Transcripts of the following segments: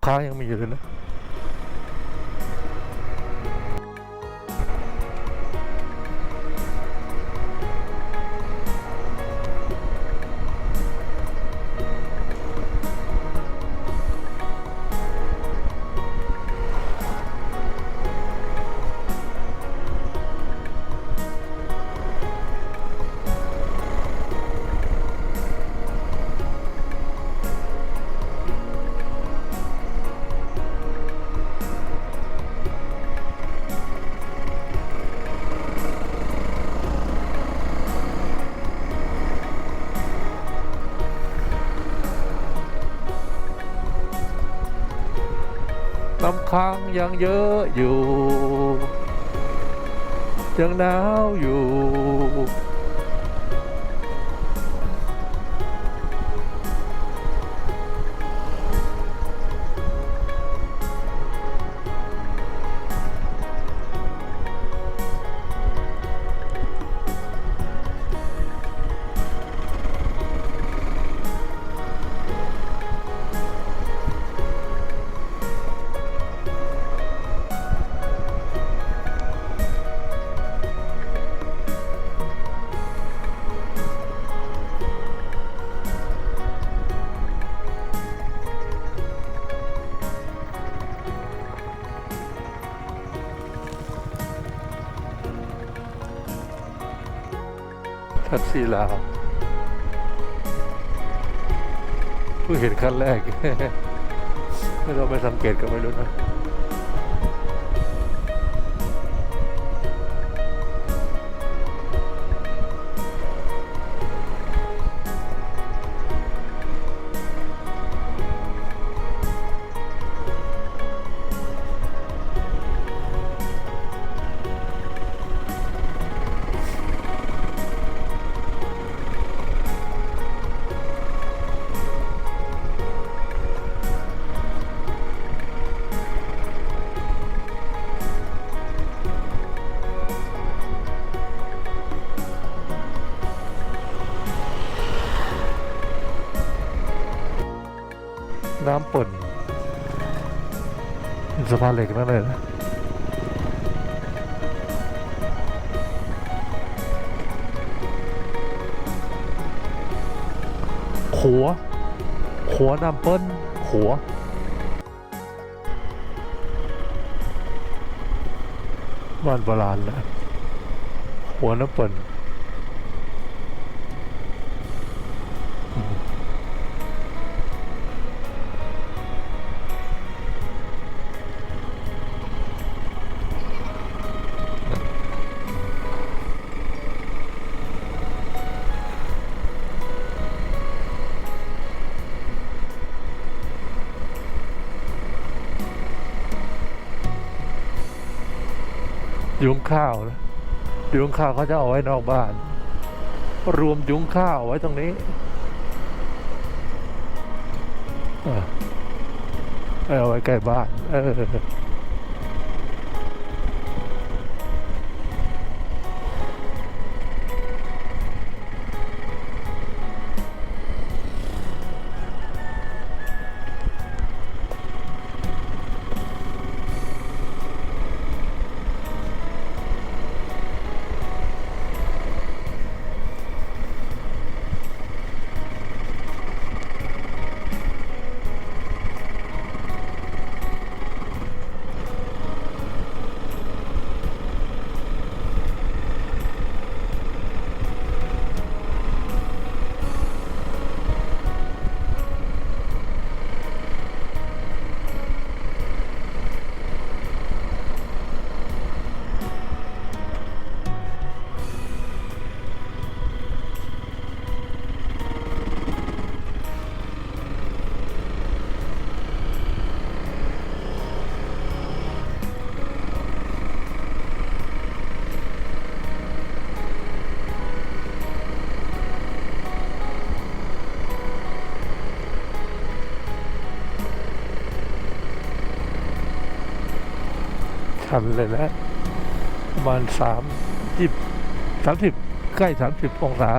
ค้างยังมีอยู่เลยนะน้ำค้างยังเยอะอยู่ยังหนาวอยู่แท็กซี่ลาวเพิ่งเห็นขั้นแรก ไม่ต้องไปสังเกตก็ไม่รู้นะน้ำป่นสะพานเหล็กนั่นเลยนะขัวน้ำเปิ้ลขัวบ้านโบราณนะขัวน้ำเปิ้ลยุ้งข้าวนะยุ้งข้าวเขาจะเอาไว้นอกบ้านรวมยุ้งข้าวไว้ตรงนี้เอาไว้ใกล้บ้านชันเลยนะประมาณ30ใกล้30องศา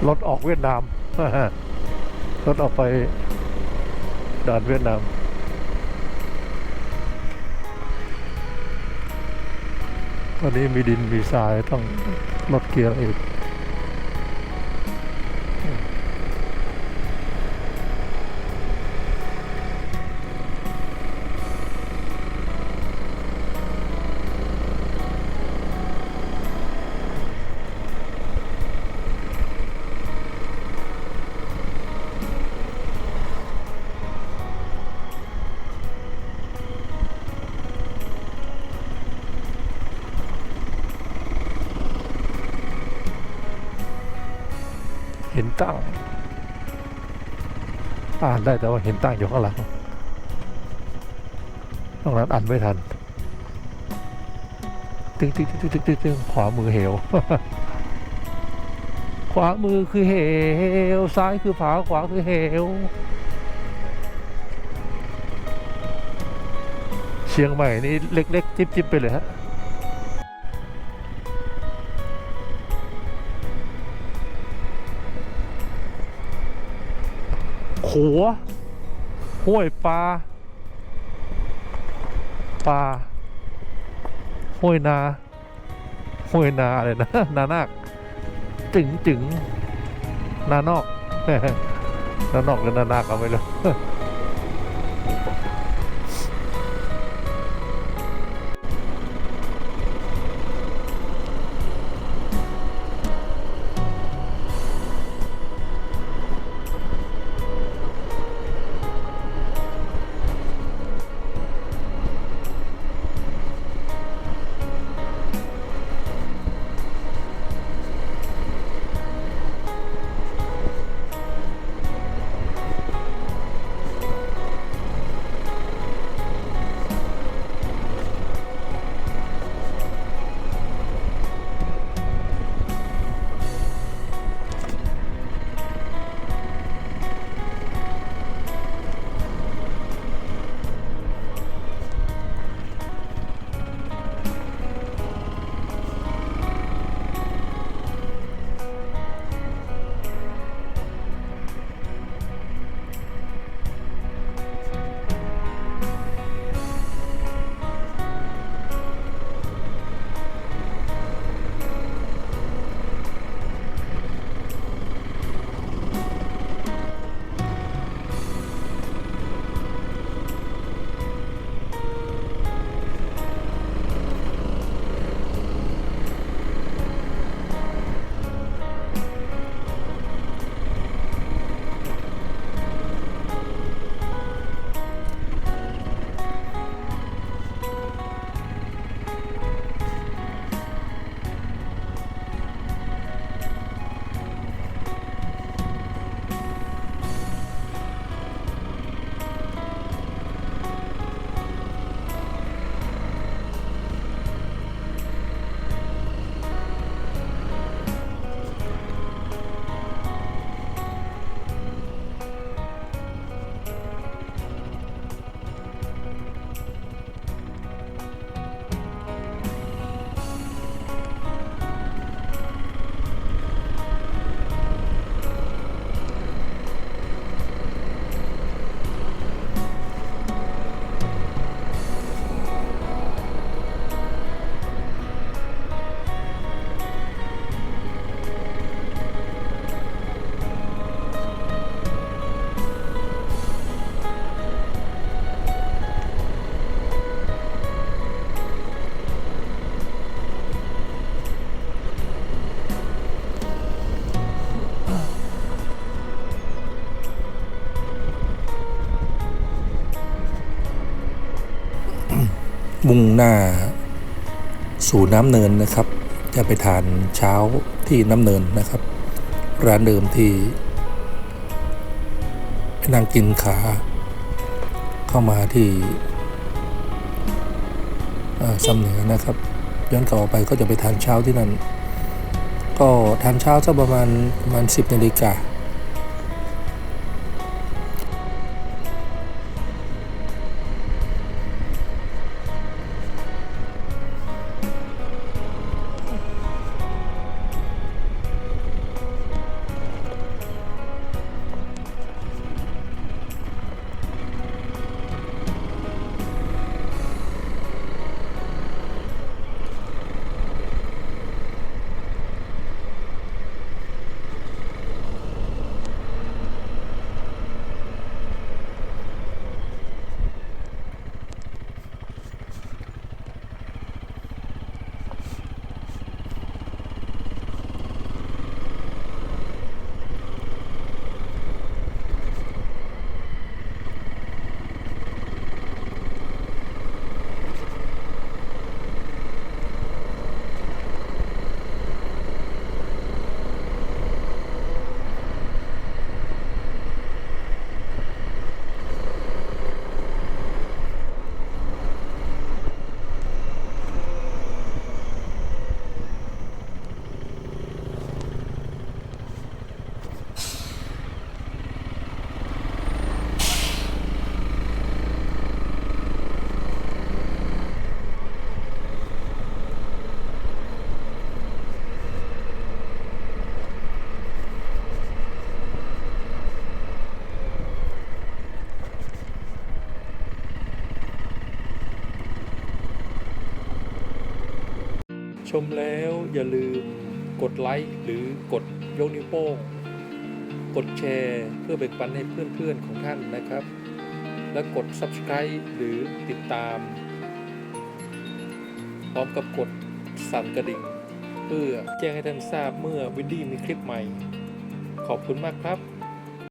รถออกเวียดนาม รถออกไปด่านเวียดนามตอนนี้มีดินมีทรายต้องลดเกียร์อีกเห็นตั้งอ่านได้แต่ว่าเห็นตั้งอยู่ข้างหลังตรงนั้นอ่านไม่ทันตึ้งตึ้งตึ้งตึ้งตึ้งตึ้งขวามือเหว ขวามือคือเหวซ้ายคือผาขวาคือเหวเชียงใหม่นี่เล็กๆจิ๊บๆไปเลยฮะขัวห้วยปลาห้วยนาอะไรนะ นานาคจึงนานอก นานอกหรือนานาคก็ไม่รู้ มุ่งหน้าสู่น้ำเนินนะครับ จะไปทานเช้าที่น้ำเนินนะครับ ร้านเดิมที่ไปนั่งกินขาเข้ามาที่สำเหนือนะครับย้อนกลับไปก็จะไปทานเช้าที่นั่นก็ทานเช้าสักประมาณ10 นาฬิกา ชมแล้วอย่าลืมกดไลค์หรือกดยกนิ้วโป้งกดแชร์เพื่อแบ่งปันให้เพื่อนๆของท่านนะครับ และกด Subscribe หรือติดตาม พร้อมกับกดสั่นกระดิ่งเพื่อแจ้งให้ท่านทราบเมื่อวินดี้มีคลิปใหม่ ขอบคุณมากครับ